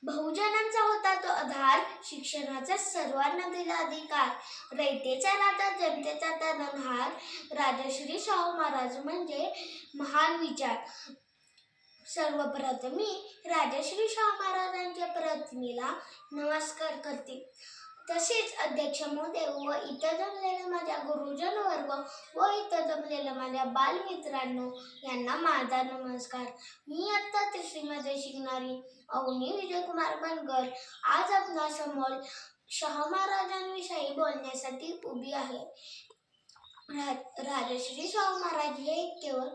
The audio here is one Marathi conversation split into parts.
बहुजनांचा होता तो आधार, शिक्षणाचा सर्वांना दिला अधिकार. रयतेचा नाता जनतेचा तारणहार, राजश्री शाहू महाराज म्हणजे महान विचार. सर्वप्रथम मी राजश्री शाहू महाराजांच्या प्रतिमेला नमस्कार करते. तसेच अध्यक्ष महोदय व इतर जमलेल्या माझ्या गुरुजन वर्ग व इतर जमलेल्या माझ्या बालमित्रांनो यांना माझा नमस्कार. मी इयत्ता तिसरीमध्ये शिकणारी अवनी विजयकुमार बनकर आज आपणासमोर शाहू महाराजांविषयी बोलण्यासाठी उभी आहे. राजश्री शाहू महाराज हे केवळ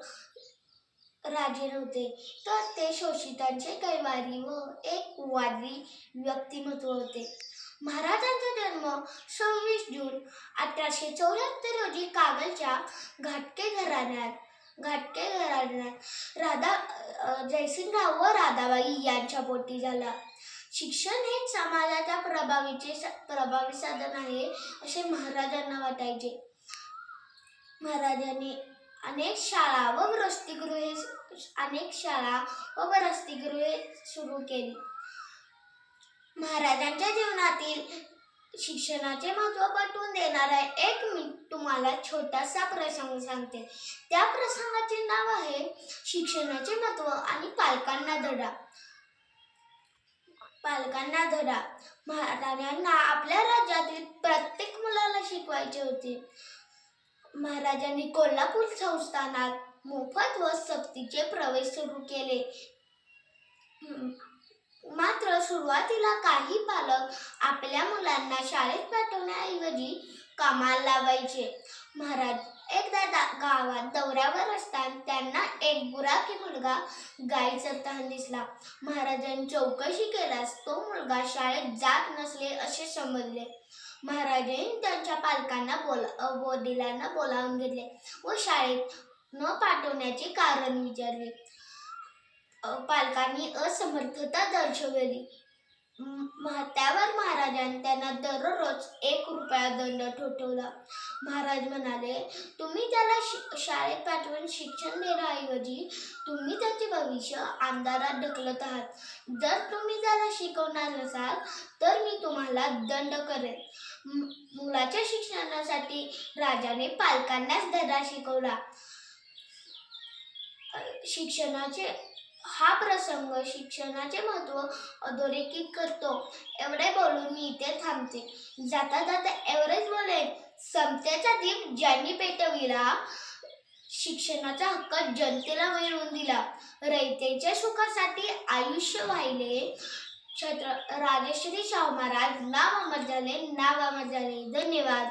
राजे नव्हते, तर ते शोषितांचे कैवारी व एक वादी व्यक्तिमत्व होते. महाराजांचा जन्म 26 जून 1874 रोजी कागलच्या घाटगे घराण्यात जयसिंगराव व राधाबाई यांच्या पोटी झाला. शिक्षण हे समाजाच्या प्रभावी साधन आहे असे महाराजांना वाटायचे. महाराजांनी अनेक शाळा व वसतिगृहे सुरू केली. महाराजांच्या जीवनातील शिक्षणाचे महत्त्व पटवून देणारा एक मी तुम्हाला छोटासा प्रसंग सांगते. त्या प्रसंगाचे नाव आहे शिक्षणाचे महत्त्व आणि पालकांना धडा. महाराजांना आपल्या राज्यातील प्रत्येक मुलाला शिकवायचे होते. महाराजांनी कोल्हापूर संस्थानात मोफत व सक्तीचे प्रवेश सुरू केले. मात्र सुरुवातीला काही पालक आपल्या मुलांना शाळेत पाठवण्याऐवजी कामाला लावायचे. महाराज एकदा गावात दौऱ्यावर असताना त्यांना एक गुराखी मुलगा गाई चरताना दिसला. महाराजांनी चौकशी केल्यास तो मुलगा शाळेत जात नसले असे समजले. महाराजांनी त्यांच्या पालकांना वडिलांना बोलावून घेतले व शाळेत न पाठवण्याचे कारण विचारले. पालकांनी असमर्थता दर्शवली. त्यावर महाराजांनी त्यांना दररोज 1 रुपया दंड ठोठावला. महाराज म्हणाले, तुम्ही त्याला शाळेत पाठवून शिक्षण देण्याऐवजी तुम्ही त्याचे भविष्य अंधारात ढकलत आहात. जर तुम्ही त्याला शिकवणार नसाल तर मी तुम्हाला दंड करेन. मुलाच्या शिक्षणासाठी राजाने पालकांनाच धडा शिकवला. हा प्रसंग शिक्षणाचे महत्त्व अधोरेखित करतो. एवढे बोलून मी इथे थांबते. जाता जाता एवढेच बोलेन, समतेचा दीप ज्यांनी पेटविला, शिक्षणाचा हक्क जनतेला मिळवून दिला, रयतेच्या सुखासाठी आयुष्य वाहिले, राजश्री शाहू महाराज नाव अमर झाले. धन्यवाद.